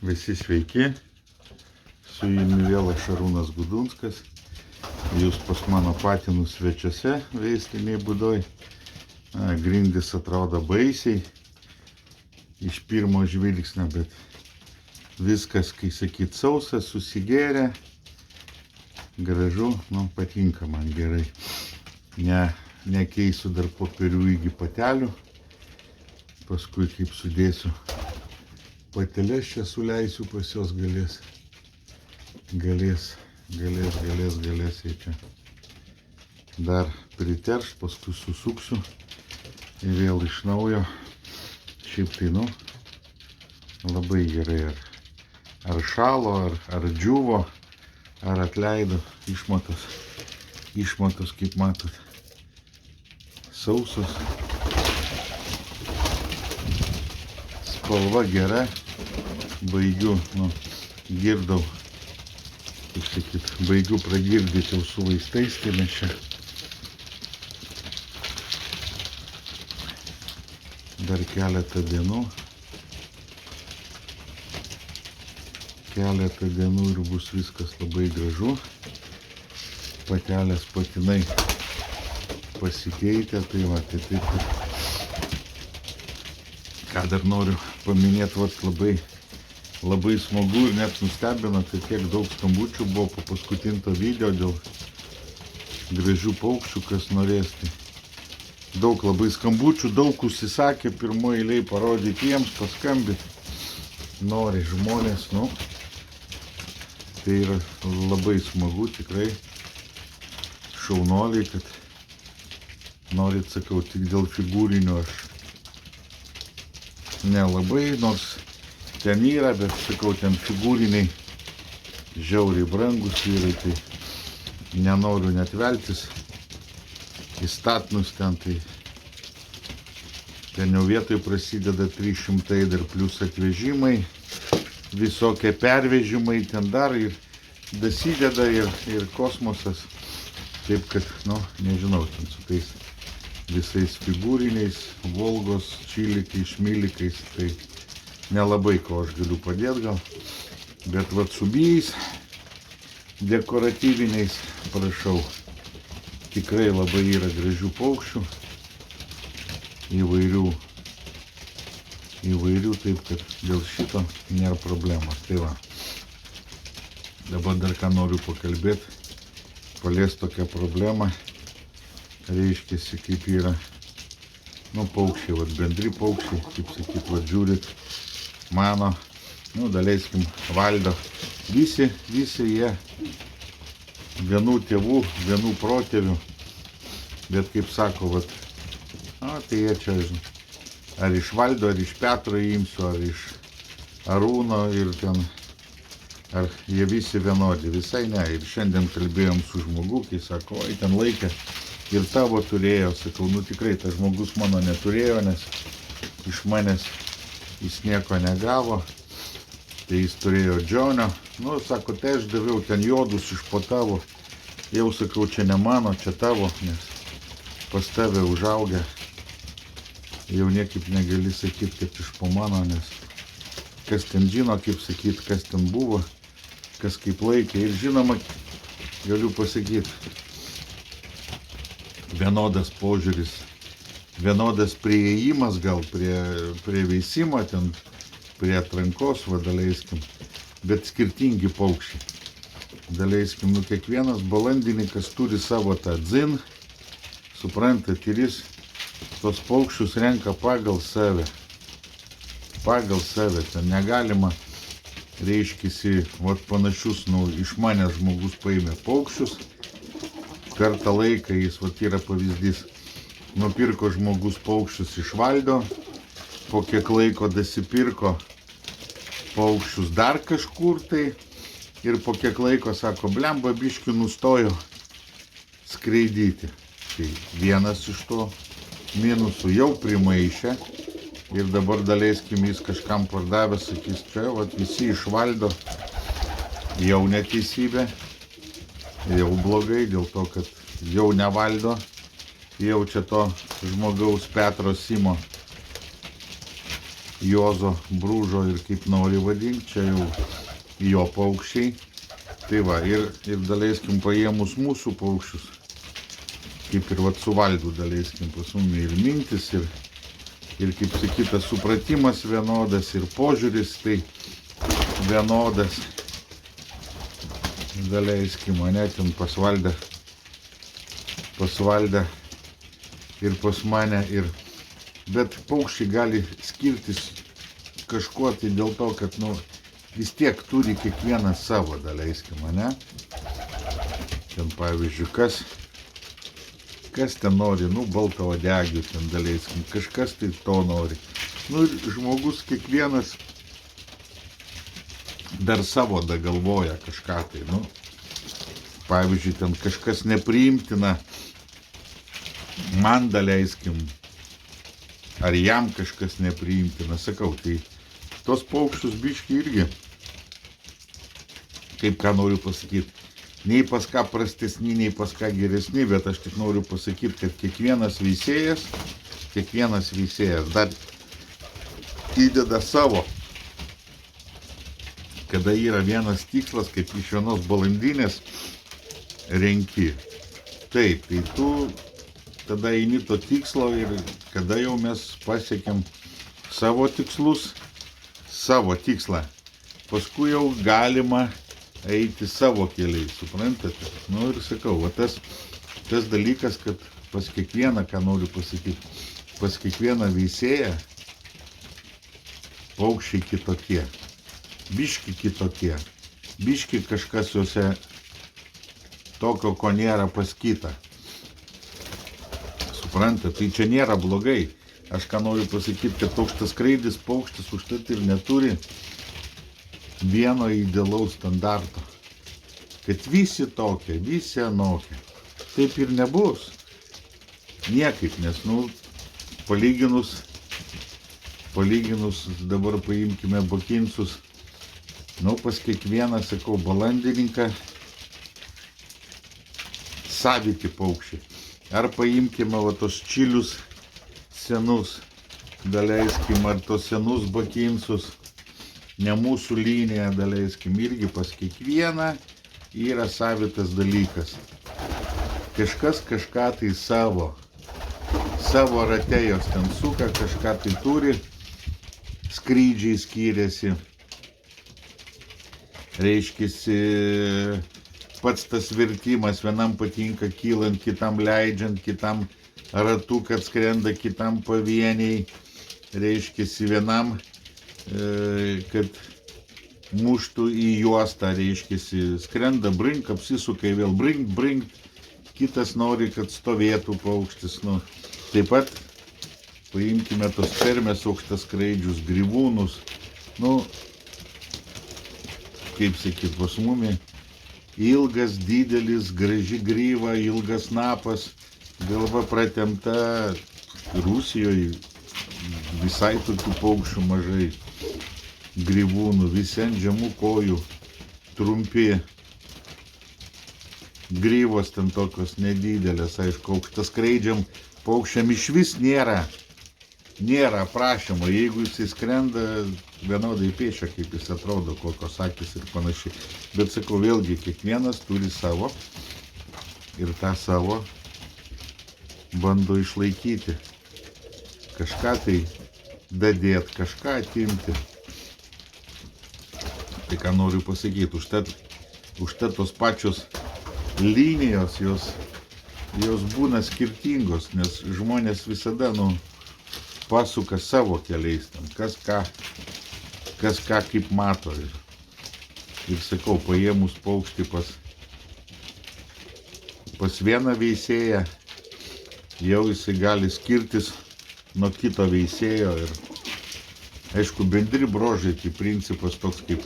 Visi sveiki, su jumis vėl Šarūnas Gudunskas. Jūs pas mano patinus svečiuose veistiniai būdoj. Grindys atrodo baisiai iš pirmo žvilgsnio, bet viskas, kai sakyt, sausa, susigėrė, gražu, patinka man gerai. Nekeisiu dar popierių iki patelių, paskui kaip sudėsiu patelės čia suleisiu, pas jos galės jie čia dar priterš, paskui susuksiu ir vėl iš naujo. Šiaip tai, labai gerai, ar šalo, ar džiuvo, ar atleido išmatos, kaip matot, sausos, spalva gera. Baigiu, girdau, kaip sakyt, baigiu pragirdyti jau su vaistais, tai mes čia dar keletą dienų ir bus viskas labai gražu. Patelės patinai pasikeitė, tai taip. Ką dar noriu paminėti, labai smagu ir net nustebino, kad kiek daug skambučių buvo po paskutinto video dėl gražių paukščių, kas norės. Tai daug labai skambučių, daug užsisakė pirmoje eilėje parodyti jiems, paskambinti. Nori žmonės, tai yra labai smagu, tikrai šaunuoliai, kad norit, sakau, tik dėl figūrinių aš nelabai, nors ten yra, bet sakau, ten figūriniai žiauriai brangus vyrai, tai nenoriu net veltis į statnus ten, tai ten jau vietoj prasideda 300 dar plus atvežimai, visokie pervežimai ten dar ir dasideda ir kosmosas, taip kad, nežinau, ten su tais visais figūriniais, Volgos, čilikai, šmilikais, tai nelabai ko aš galiu padėti gal, bet su bijais dekoratyviniais prašau. Tikrai labai yra gražių paukščių, įvairių, taip kad dėl šito nėra problemos. Tai va, dabar dar ką noriu pakalbėti, palies tokią problemą, reiškiasi kaip yra, paukščiai, bendri paukščiai, kaip sakyt, žiūrit, mano, daleiskim, Valdo, visi jie vienų tėvų, vienų protėvių, bet kaip sako, tai jie čia, ar iš Valdo, ar iš Petro imsiu, ar iš Arūno ir ten, ar jie visi vienodi, visai ne. Ir šiandien kalbėjom su žmogu, kai sako, oi, ten laikė ir tavo turėjo, sakau, tikrai, tas žmogus mano neturėjo, nes iš manęs jis nieko negavo, tai jis turėjo Džonio, sako, tai aš daviau ten juodus iš po tavo, jau sakau, čia ne mano, čia tavo, nes pas tave užaugę, jau niekaip negali sakyti, kad iš po mano, nes kas ten žino, kaip sakyti, kas ten buvo, kas kaip laikė, ir žinoma, galiu pasakyti, vienodas požiūris, vienodas priėjimas gal prie veisimo, ten prie atrankos, daleiskim, bet skirtingi paukščiai. Daleiskim, kiekvienas balandininkas turi savo tą dzin, suprantat, ir jis tos paukščius renka pagal save. Ten negalima, reiškisi, panašius, iš manęs žmogus paėmė paukščius, kartą laiką jis, yra pavyzdys, nupirko žmogus paukščius iš Valdo, po kiek laiko dasipirko paukščius dar kažkur tai ir po kiek laiko sako, blemba, biškių nustojo skraidyti. Tai vienas iš to minusų jau primaišė ir dabar daleiskim jis kažkam pardavė, sakys, čia visi iš Valdo, jau neteisybė, jau blogai, dėl to, kad jau ne Valdo, jau čia to žmogaus Petro Simo Juozo Bružo ir kaip nori vadinti, čia jau jo paukščiai. Tai va, ir daleiskim paėmus mūsų paukščius, kaip ir vat su Valdu daleiskim pas mumi ir mintis, ir kaip sakyta, supratimas vienodas, ir požiūris tai vienodas. Daleiskim, mane ten pas Valdą ir pas mane, bet paukščiai gali skirtis kažkuo tai dėl to, kad, vis tiek turi kiekvienas savo, daleiskim, ane? Ten, pavyzdžiui, kas ten nori, baltauodegių ten, daleiskim, kažkas tai to nori. Ir žmogus kiekvienas dar savo galvoja kažką tai, pavyzdžiui, ten kažkas nepriimtina, man daleiskim, ar jam kažkas nepriimtina, sakau, tai tos paukščius biški irgi, kaip ką noriu pasakyti, nei pas ką prastesni, nei pas ką geresni, bet aš tik noriu pasakyti, kad kiekvienas veisėjas dar įdeda savo, kada yra vienas tikslas, kaip iš vienos balandinės renki. Taip, tai tu tada eini to tikslo ir kada jau mes pasiekėm savo tikslus, savo tikslą, paskui jau galima eiti savo keliais, suprantate? Ir sakau, va tas dalykas, kad pas kiekvieną, ką noriu pasakyti, pas kiekvieną veisėją paukščiai kitokie, biški kitokie, biški kažkas juose tokio, ko nėra pas kitą. Suprantate, tai čia nėra blogai. Aš ką noriu pasakyti, kad aukštaskraidis paukštis užtat ir neturi vieno idealaus standarto. Kad visi tokie, visi anokie. Taip ir nebus. Niekaip, nes, palyginus, dabar paimkime bakinsus, pas kiekvieną, sakau, balandininką saviti paukščiai. Ar paimkime va tos čilius senus, daleiskim, ar tos senus bakinsus, ne mūsų linija, daleiskim, irgi pas kiekvieną yra savitas dalykas. Kažkas kažką tai savo rate jos ten suka, kažką tai turi, skrydžiai skiriasi, reiškiasi, pats tas vertimas, vienam patinka kylant, kitam leidžiant, kitam ratu, kad skrenda, kitam pavieniai, reiškiasi, vienam, kad muštų į juostą, reiškiasi, skrenda, brink, apsisuka vėl, brink, kitas nori, kad stovėtų paukštis. Taip pat paimkime tos permės aukštaskraidžius, grivūnus, kaip sakyt, pas mumi, ilgas, didelis, graži gryva, ilgas snapas, galva pratempta. Rusijoje visai tokių paukščių mažai, grivūnų, visi ant žemų kojų, trumpi, gryvos ten tokios nedidelės, aišku, aukštaskraidžiam paukščiam išvis nėra aprašymo, jeigu jisai skrenda vienodai piešia, kaip jis atrodo, kokios akys ir panašiai. Bet sakau, vėlgi, kiekvienas turi savo ir tą savo bando išlaikyti. Kažką tai dadėt, kažką atimti. Tai ką noriu pasakyti, užtat tos pačios linijos, jos būna skirtingos, nes žmonės visada, pasuka savo keliais, kas ką kaip mato. Ir sakau, paėmus paukštį pas vieną veisėją, jau jisai gali skirtis nuo kito veisėjo. Ir aišku, bendri brožai, tai principas toks, kaip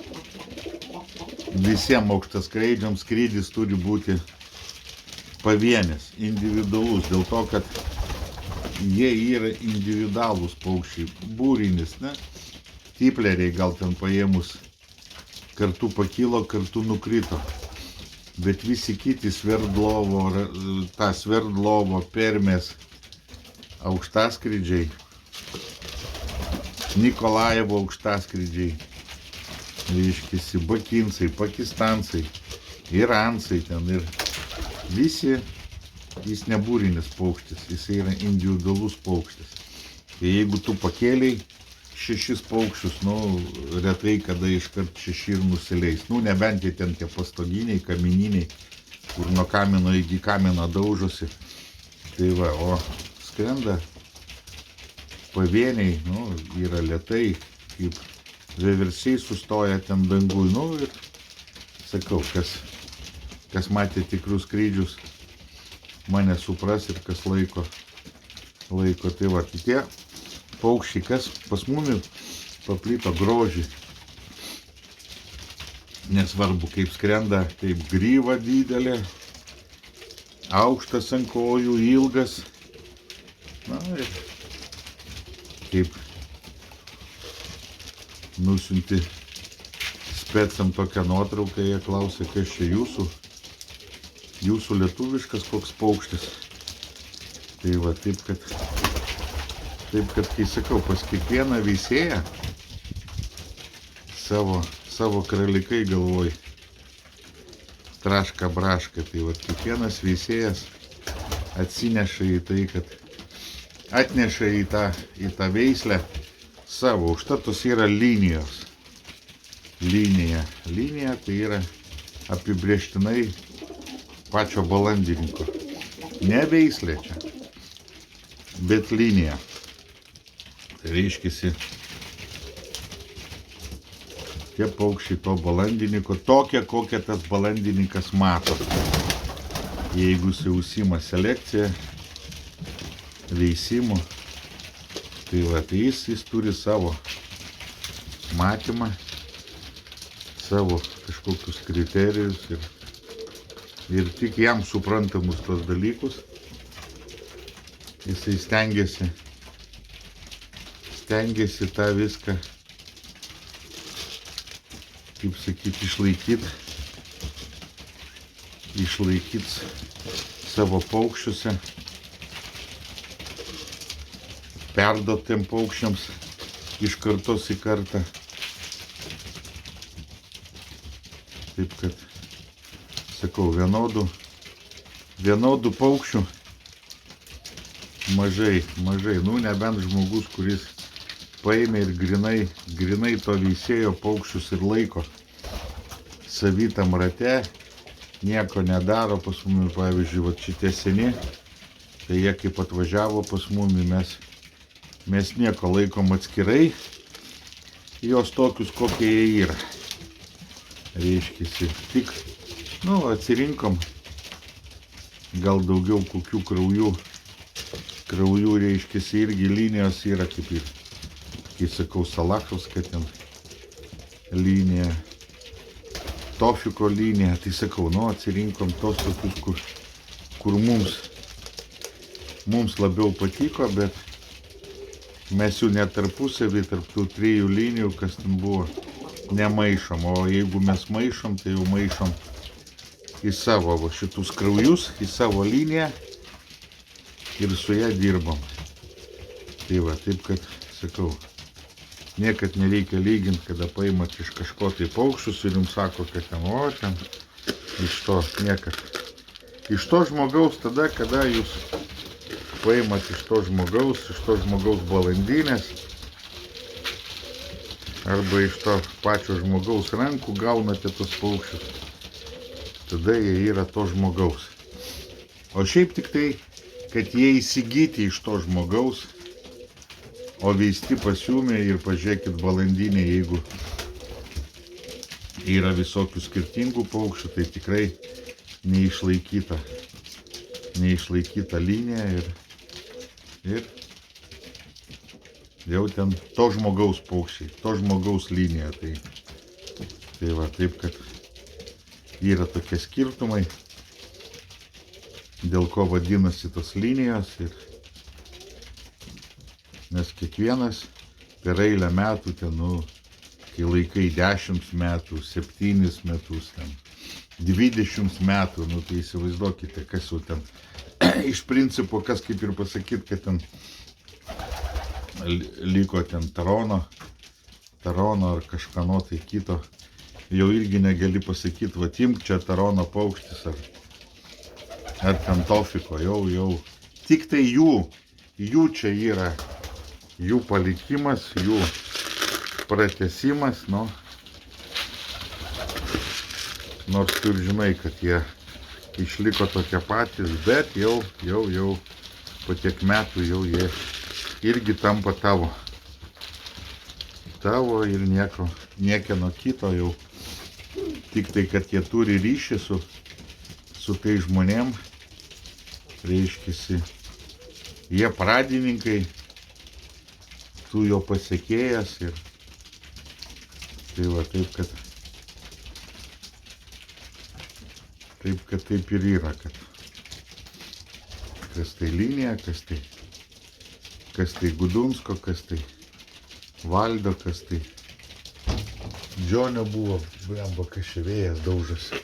visiems aukštaskraidžiams skrydis turi būti pavienis, individualus, dėl to, kad jie yra individualūs paukščiai, būrinis, tipleriai gal ten paėmus kartu pakilo, kartu nukrito, bet visi kiti Sverdlovo, permės aukštaskrydžiai Nikolajevo aukštaskrydžiai, reiškiasi, bakinsai, pakistansai, iransai ten ir visi, jis nebūrinis paukštis, jis yra individualus paukštis. Tai jeigu tu pakėliai 6 paukščius, retai kada iškart 6 ir nusileis. Nebent jie ten tie pastoginiai, kamininiai, kur nuo kamino iki kamino daužosi. Tai va, o skrenda pavieniai, yra lėtai, kaip vieversiai sustoja ten dangui. Ir sakau, kas matė tikrus skrydžius, mane supras ir kas laiko. Tai va, tie paukščiai, kas pas mumi paplito grožį. Nesvarbu, kaip skrenda, kaip gryva didelė, aukštas ant kojų, ilgas. Ir kaip nusiunti specam tokią nuotrauką, jie klausė, kas čia jūsų lietuviškas koks paukštis. Tai va, taip kad kai sakau, pas kiekvieną veisėją savo kralikai galvoj traška braška. Tai va, kiekvienas veisėjas atsineša į tai, kad atneša į tą veislę savo. Užtatos yra linijos. Linija tai yra apibrėžtinai pačio balandininko. Ne veislė čia, bet linija. Tai reiškiasi, tie paukščiai to balandininko, tokia, kokią tas balandininkas mato. Jeigu jis užsiima selekciją, veisimu, tai va, tai jis turi savo matymą, savo kažkokius kriterijus ir tik jam suprantamus tos dalykus. Jisai stengiasi tą viską, kaip sakyti, išlaikyti savo paukščiuose, perduot tiem paukščiams iš kartos į kartą. Taip kad, sakau, vienodų paukščių mažai. Nebent žmogus, kuris paėmė ir grinai to veisėjo paukščius ir laiko savitam rate, nieko nedaro. Pas mumi, pavyzdžiui, va šitie seni, tai jie kaip atvažiavo pas mumi, mes nieko laikom atskirai, jos tokius, kokie jie yra. Reiškiasi, tik, atsirinkom gal daugiau kokių kraujų, reiškiasi, irgi linijos yra kaip ir, kai sakau, Salachovska ten linija, Tofiko linija, tai sakau, atsirinkom tos tokius, kur mums labiau patiko, bet mes jų net tarpusavį, tarp tų 3 linijų, kas ten buvo, nemaišom. O jeigu mes maišom, tai jau maišom į savo šitus kraujus, į savo liniją ir su ją dirbam. Tai va, taip kad, sakau, niekad nereikia lyginti, kada paimat iš kažko tai paukščius ir jums sako, kad ten, iš to niekad. Iš to žmogaus tada, kada jūs paimat iš to žmogaus balandinės, arba iš to pačio žmogaus rankų gaunate tos paukščius, tada jie yra to žmogaus. O šiaip tik tai, kad jie įsigyti iš to žmogaus, o veisti pasiūmė ir pažiūrėkit balandinė, jeigu yra visokių skirtingų paukščių, tai tikrai neišlaikyta linija ir jau ten to žmogaus paukščiai, to žmogaus linija. Tai va, taip kad yra tokie skirtumai, dėl ko vadinasi tos linijos. Nes kiekvienas per eilę metų, kai laikai 10 metų, 7 metus, 20 metų, tai įsivaizduokite, kas jau ten iš principo, kas kaip ir pasakyti, kad ten liko ten tarono ar kažkano tai kito. Jau irgi negali pasakyti, va imk čia tarono paukštis ar ten tofiko, jau. Tik tai jų čia yra, jų palikimas, jų pratęsimas, nu. Nors tu ir žinai, kad jie išliko tokie patys, bet jau po tiek metų jau jie irgi tampa tavo ir niekieno kito jau. Tik tai, kad jie turi ryšį su tai žmonėm, reiškiasi, jie pradininkai, tu jo pasiekėjas ir tai va taip, kad taip ir yra, kad kas tai Linija, kas tai Gudunsko, kas tai Valdo, kas tai Džionio buvo, blemba, kas čia vėjas daužosi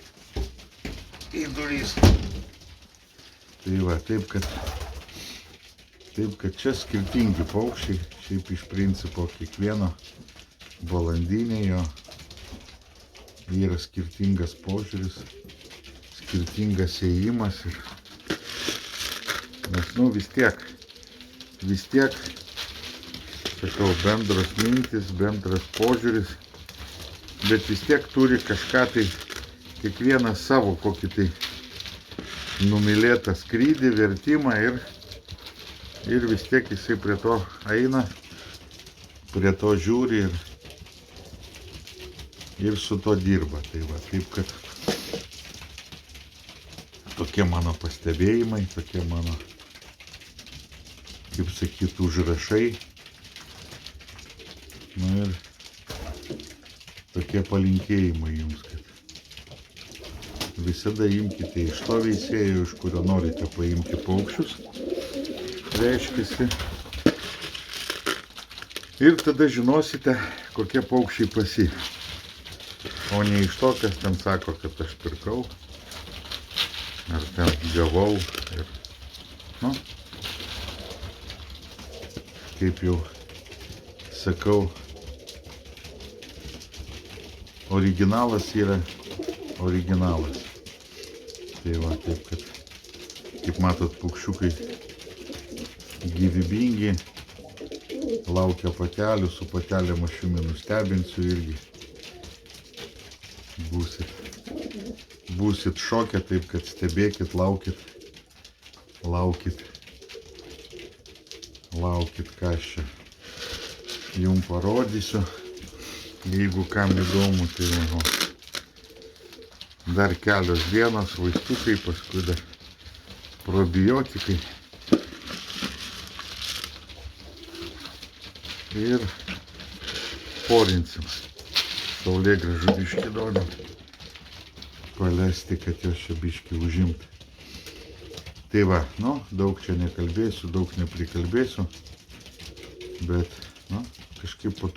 į durys. Tai va, taip kad čia skirtingi paukščiai, šiaip iš principo kiekvieno balandinė yra skirtingas požiūris, skirtingas ėjimas ir nes, nu, vis tiek, sakau, bendros mintis, bendras požiūris, bet vis tiek turi kažką tai, kiekvienas savo kokį tai numylėtą skrydį, vertimą ir vis tiek jisai prie to eina, prie to žiūri ir su to dirba. Tai va, taip kad tokie mano pastebėjimai, tokie mano, kaip sakyt, užrašai. Nu ir tokie palinkėjimai jums, kad visada imkite iš to veisėjo, iš kurio norite paimti paukščius, reiškiasi. Ir tada žinosite, kokie paukščiai pasi. O ne iš to, kas ten sako, kad aš pirkau, ar ten gavau. Ir, nu, kaip jau sakau, originalas yra originalas. Tai va, taip kad, kaip matot, paukščiukai gyvybingi, laukia patelių, su patelėm aš jumi nustebinsiu irgi. Būsit šokę, taip kad stebėkit, laukit, ką aš čia jum parodysiu. Jeigu kam įdomu, tai dar kelios dienos, vaistukai, paskui dar probiotikai. Ir porinsim. Saulėgrąžų biškį duodam. Palesti, kad jos čia biškį užimt. Tai va, nu, daug čia nekalbėsiu, daug neprikalbėsiu. Bet, nu, kažkaip po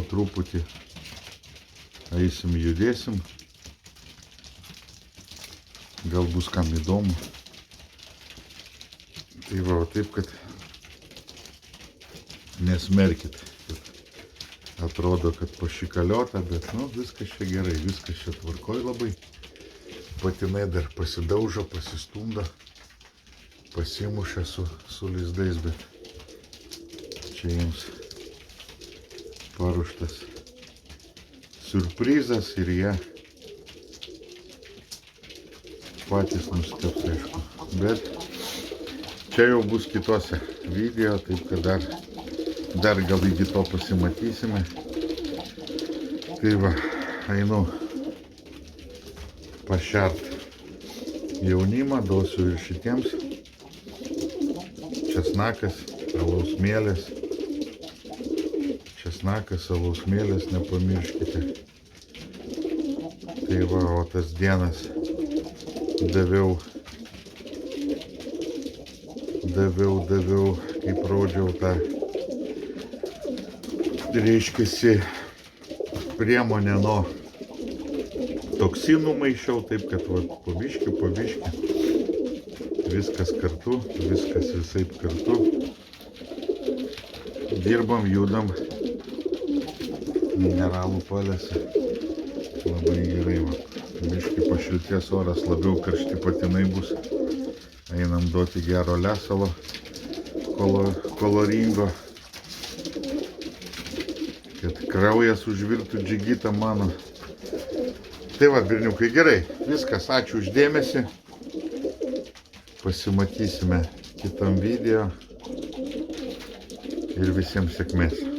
truputį eisim, judėsim. Gal bus kam įdomu. Tai va, taip kad nesmerkit. Atrodo, kad pašikaliota, bet, nu, viskas čia gerai, viskas čia tvarkoj labai. Patinai dar pasidaužo, pasistumdo, pasimušia su lizdais, bet čia jiems paruoštas siurprizas ir jie patys nustebs, aišku. Bet čia jau bus kitose video, taip kad dar gal iki to pasimatysime. Tai va, einu pašert jaunimą, duosiu ir šitiems. Česnakas, alaus mielės. Česnakas, alaus mielės, nepamirškite. Tai va, o tas dienas daviau, kaip rodžiau tą, reiškiasi, priemonę nuo toksinų maišiau, taip kad va, po biškį, viskas kartu, viskas visaip kartu. dirbam, judam. Mineralų palėse. Labai gerai, va. Biškai pašilties oras, labiau karšti patinai bus. Einam duoti gero lesalo, koloringo. Kad kraujas užvirtų džigitą mano. Tai va, berniukai, gerai. Viskas, ačiū už dėmesį. Pasimatysime kitam video. Ir visiems sėkmės.